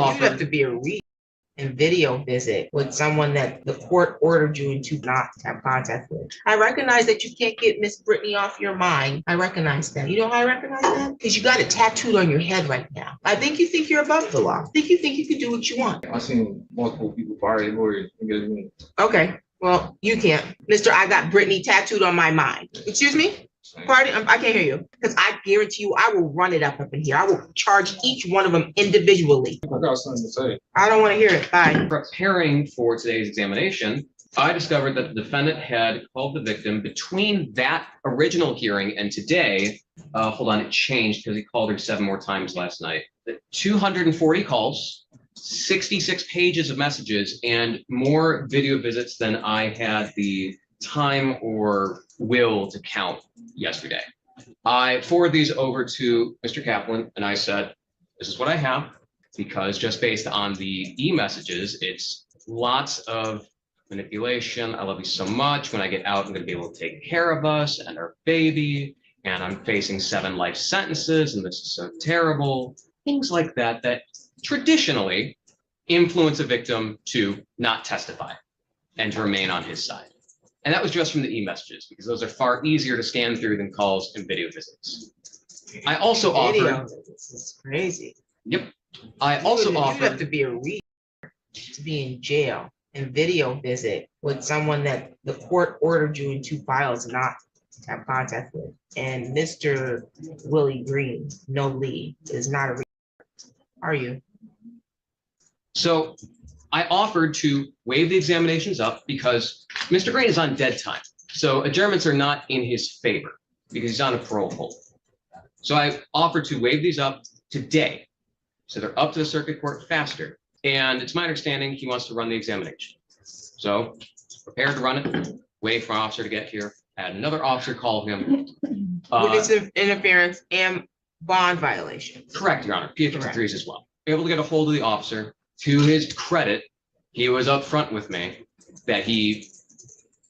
You have to be a read and video visit with someone that the court ordered you to not have contact with. I recognize that you can't get Miss Brittany off your mind. I recognize that. You know how I recognize that? Because you got it tattooed on your head right now. I think you think you're above the law. I think you can do what you want. I've seen multiple people fire lawyers and get me. Okay, well, you can't. Mister, I got Brittany tattooed on my mind. Excuse me? Pardon, I can't hear you. Because I guarantee you, I will run it up in here. I will charge each one of them individually. I got something to say. I don't want to hear it. Bye. Preparing for today's examination, I discovered that the defendant had called the victim between that original hearing and today. Hold on, it changed because he called her 7 more times last night. 240 calls, 66 pages of messages, and more video visits than I had the time or will to count yesterday. I forwarded these over to Mr. Kaplan and I said, this is what I have, because just based on the e-messages, it's lots of manipulation. I love you so much. When I get out, I'm going to be able to take care of us and our baby. And I'm facing 7 life sentences. And this is so terrible. Things like that, that traditionally influence a victim to not testify and to remain on his side. And that was just from the e-messages, because those are far easier to scan through than calls and video visits. I also offered. This is crazy. Yep. I also offered. You have to be a reader to be in jail and video visit with someone that the court ordered you in 2 files not to have contact with. And Mr. Willie Green, no Lee, is not a reader. Are you? So I offered to waive the examinations up because Mr. Green is on dead time. So adjournments are not in his favor because he's on a parole hold. So I offered to waive these up today. So they're up to the circuit court faster. And it's my understanding he wants to run the examination. So prepared to run it, wait for an officer to get here, had another officer call him. With its interference and bond violation. Correct, Your Honor, PA-53s as well. Able to get a hold of the officer. To his credit, he was upfront with me that he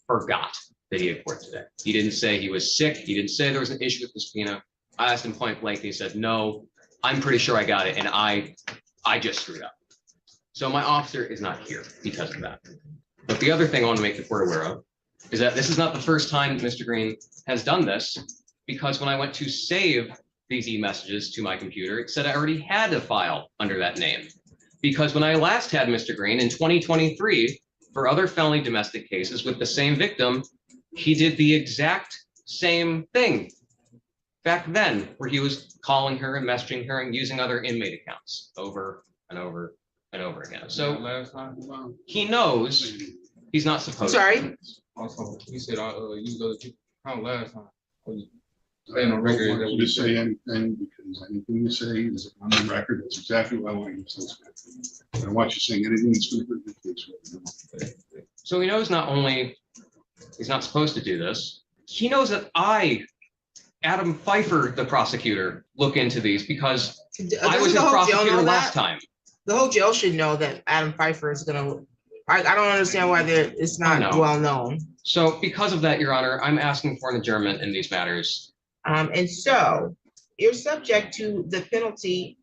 forgot that he had court today. He didn't say he was sick. He didn't say there was an issue with the subpoena. I asked him point blank. He said, no, I'm pretty sure I got it. And I just screwed up. So my officer is not here because of that. But the other thing I want to make the court aware of is that this is not the first time Mr. Green has done this, because when I went to save these e-messages to my computer, it said I already had a file under that name. Because when I last had Mr. Green in 2023 for other felony domestic cases with the same victim, he did the exact same thing back then, where he was calling her and messaging her and using other inmate accounts over and over and over again. So he knows he's not supposed to. Sorry? Also, he said I used other people last time. I don't want you to say anything, because anything you say is on the record. That's exactly what I want you to say. I don't want you saying anything that's going to hurt the case. So he knows not only he's not supposed to do this, he knows that I, Adam Pfeiffer, the prosecutor, look into these because I was his prosecutor last time. The whole jail should know that Adam Pfeiffer is going to. I don't understand why it's not well known. So because of that, Your Honor, I'm asking for an adjournment in these matters. And so you're subject to the penalty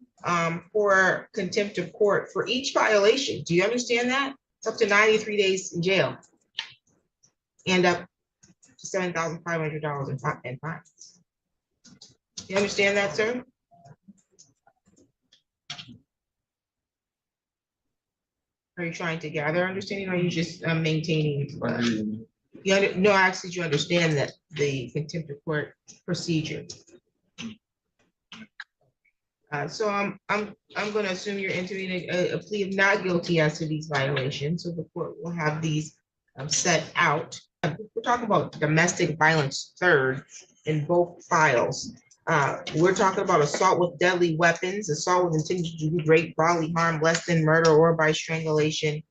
for contempt of court for each violation. Do you understand that? It's up to 93 days in jail and up to $7,500 in fines. You understand that, sir? Are you trying to gather understanding, or are you just maintaining? No, I asked that you understand that the contempt of court procedure. So I'm going to assume you're entering a plea of not guilty as to these violations. So the court will have these set out. We're talking about domestic violence third in both files. We're talking about assault with deadly weapons, assault with intention to do great bodily harm, less than murder or by strangulation,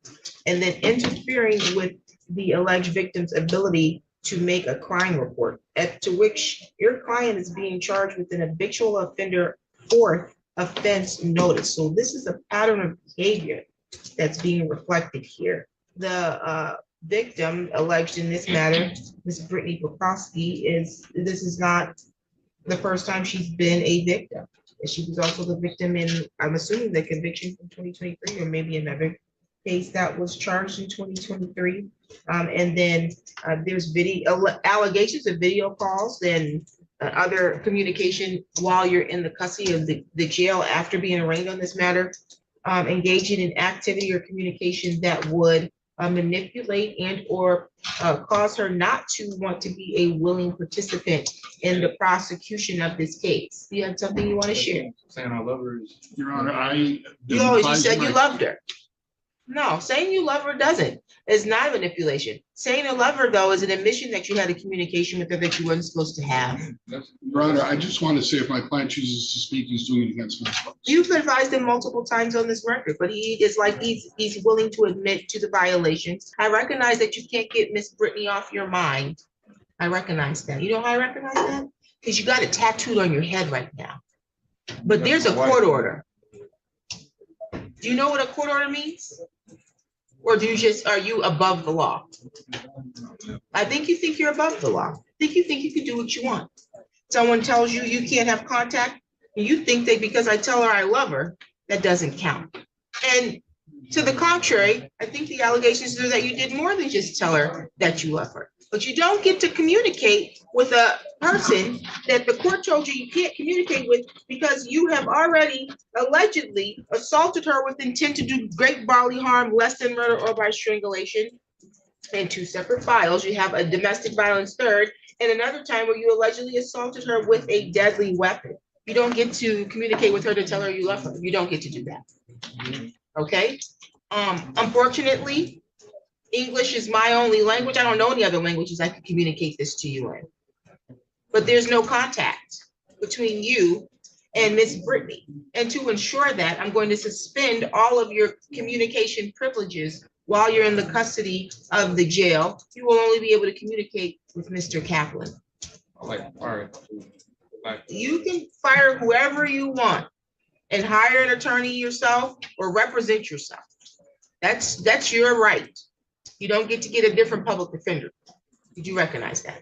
and then interfering with the alleged victim's ability to make a crime report, to which your client is being charged with an habitual offender fourth offense notice. So this is a pattern of behavior that's being reflected here. The victim alleged in this matter, Ms. Brittany Bukowski, this is not the first time she's been a victim. She was also the victim in, I'm assuming, the conviction from 2023, or maybe another case that was charged in 2023. And then there's video allegations of video calls and other communication while you're in the custody of the jail after being arraigned on this matter, engaging in activity or communication that would manipulate and or cause her not to want to be a willing participant in the prosecution of this case. You have something you want to share? Saying I love her is. Your Honor, You always said you loved her. No, saying you love her doesn't. It's not manipulation. Saying you love her, though, is an admission that you had a communication with her that you weren't supposed to have. Your Honor, I just want to say if my client chooses to speak, he's doing it against my rights. You've advised him multiple times on this record, but he is like he's willing to admit to the violations. I recognize that you can't get Miss Brittany off your mind. I recognize that. You know how I recognize that? Because you got it tattooed on your head right now. But there's a court order. Do you know what a court order means? Or are you above the law? I think you think you're above the law. I think you can do what you want. Someone tells you you can't have contact, and you think that because I tell her I love her, that doesn't count. And to the contrary, I think the allegations are that you did more than just tell her that you love her. But you don't get to communicate with a person that the court told you you can't communicate with because you have already allegedly assaulted her with intent to do great bodily harm, less than murder or by strangulation. In 2 separate files, you have a domestic violence third and another time where you allegedly assaulted her with a deadly weapon. You don't get to communicate with her to tell her you love her. You don't get to do that. Okay? Unfortunately, English is my only language. I don't know any other languages I can communicate this to you in. But there's no contact between you and Miss Brittany. And to ensure that, I'm going to suspend all of your communication privileges while you're in the custody of the jail. You will only be able to communicate with Mr. Kaplan. You can fire whoever you want and hire an attorney yourself or represent yourself. That's your right. You don't get to get a different public defender. Did you recognize that?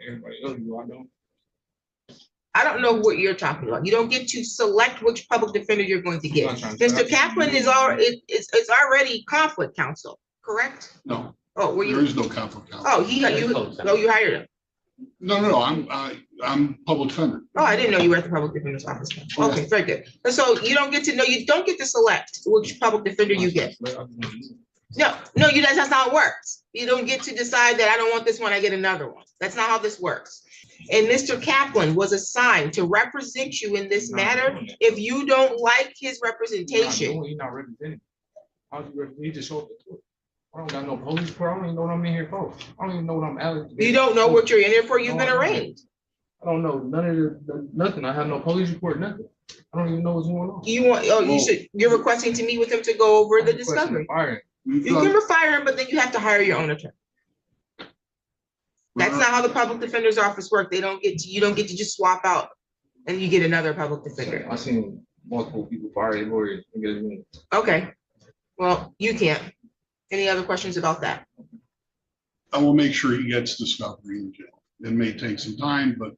I don't know what you're talking about. You don't get to select which public defender you're going to get. Mr. Kaplan is already conflict counsel, correct? No. Oh, were you? There is no conflict counsel. Oh, you hired him. No, I'm public defender. Oh, I didn't know you were at the public defender's office. Okay, very good. And so you don't get to select which public defender you get. No, that's not how it works. You don't get to decide that I don't want this one, I get another one. That's not how this works. And Mr. Kaplan was assigned to represent you in this matter. If you don't like his representation. You're not representing. How do you represent? You just show up at court. I don't got no police for. I don't even know what I'm in here for. I don't even know what I'm eligible. You don't know what you're in here for. You've been arraigned. I don't know nothing. I have no police report, nothing. I don't even know what's going on. You're requesting to meet with him to go over the discovery. You can fire him, but then you have to hire your own attorney. That's not how the public defender's office works. You don't get to just swap out and you get another public defender. I've seen multiple people fire lawyers. Okay, well, you can't. Any other questions about that? I will make sure he gets discovery in jail. It may take some time, but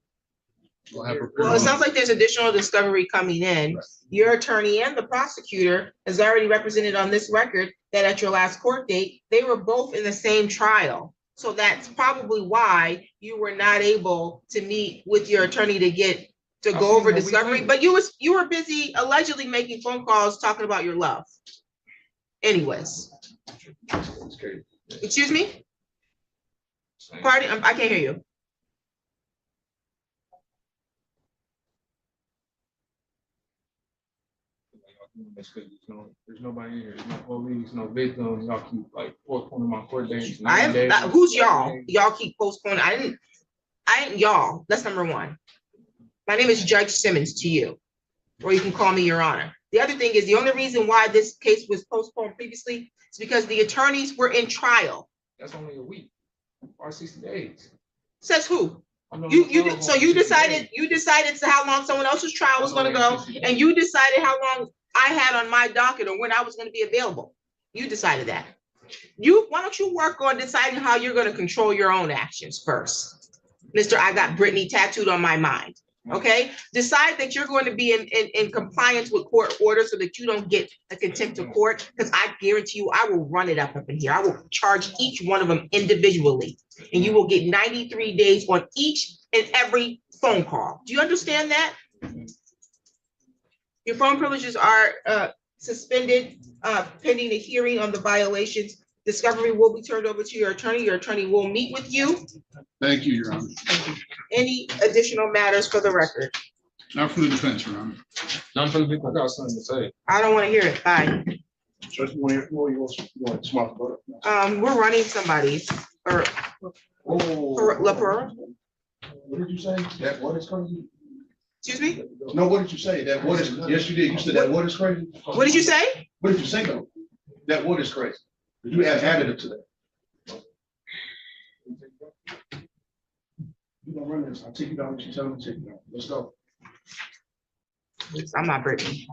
we'll have. Well, it sounds like there's additional discovery coming in. Right. Your attorney and the prosecutor has already represented on this record that at your last court date, they were both in the same trial. So that's probably why you were not able to meet with your attorney to go over discovery, but you were busy allegedly making phone calls talking about your love. Anyways. Excuse me? Pardon, I can't hear you. There's nobody in here. There's no police, no victims. Y'all keep like postponing my court dates. Who's y'all? Y'all keep postponing. I ain't y'all. That's number one. My name is Judge Simmons to you, or you can call me Your Honor. The other thing is the only reason why this case was postponed previously is because the attorneys were in trial. That's only a week or 60 days. Says who? You decided how long someone else's trial was going to go, and you decided how long I had on my docket or when I was going to be available. You decided that. Why don't you work on deciding how you're going to control your own actions first? Mr. I got Brittany tattooed on my mind. Okay, decide that you're going to be in compliance with court orders so that you don't get a contempt of court, because I guarantee you, I will run it up in here. I will charge each one of them individually, and you will get 93 days on each and every phone call. Do you understand that? Your phone privileges are suspended pending the hearing on the violations. Discovery will be turned over to your attorney. Your attorney will meet with you. Thank you, Your Honor. Any additional matters for the record? Not from the defense, Your Honor. None from the people. I got something to say. I don't want to hear it. Bye. Just you want to smart about it. We're running somebody's or LaPera. What did you say? That what is crazy? Excuse me? No, what did you say? That what is, yes, you did. You said that what is crazy? What did you say? What did you say though? That what is crazy? You add additive to that. You gonna run this? I'll take you down. You tell me to take you down. Let's go. I'm not Brittany.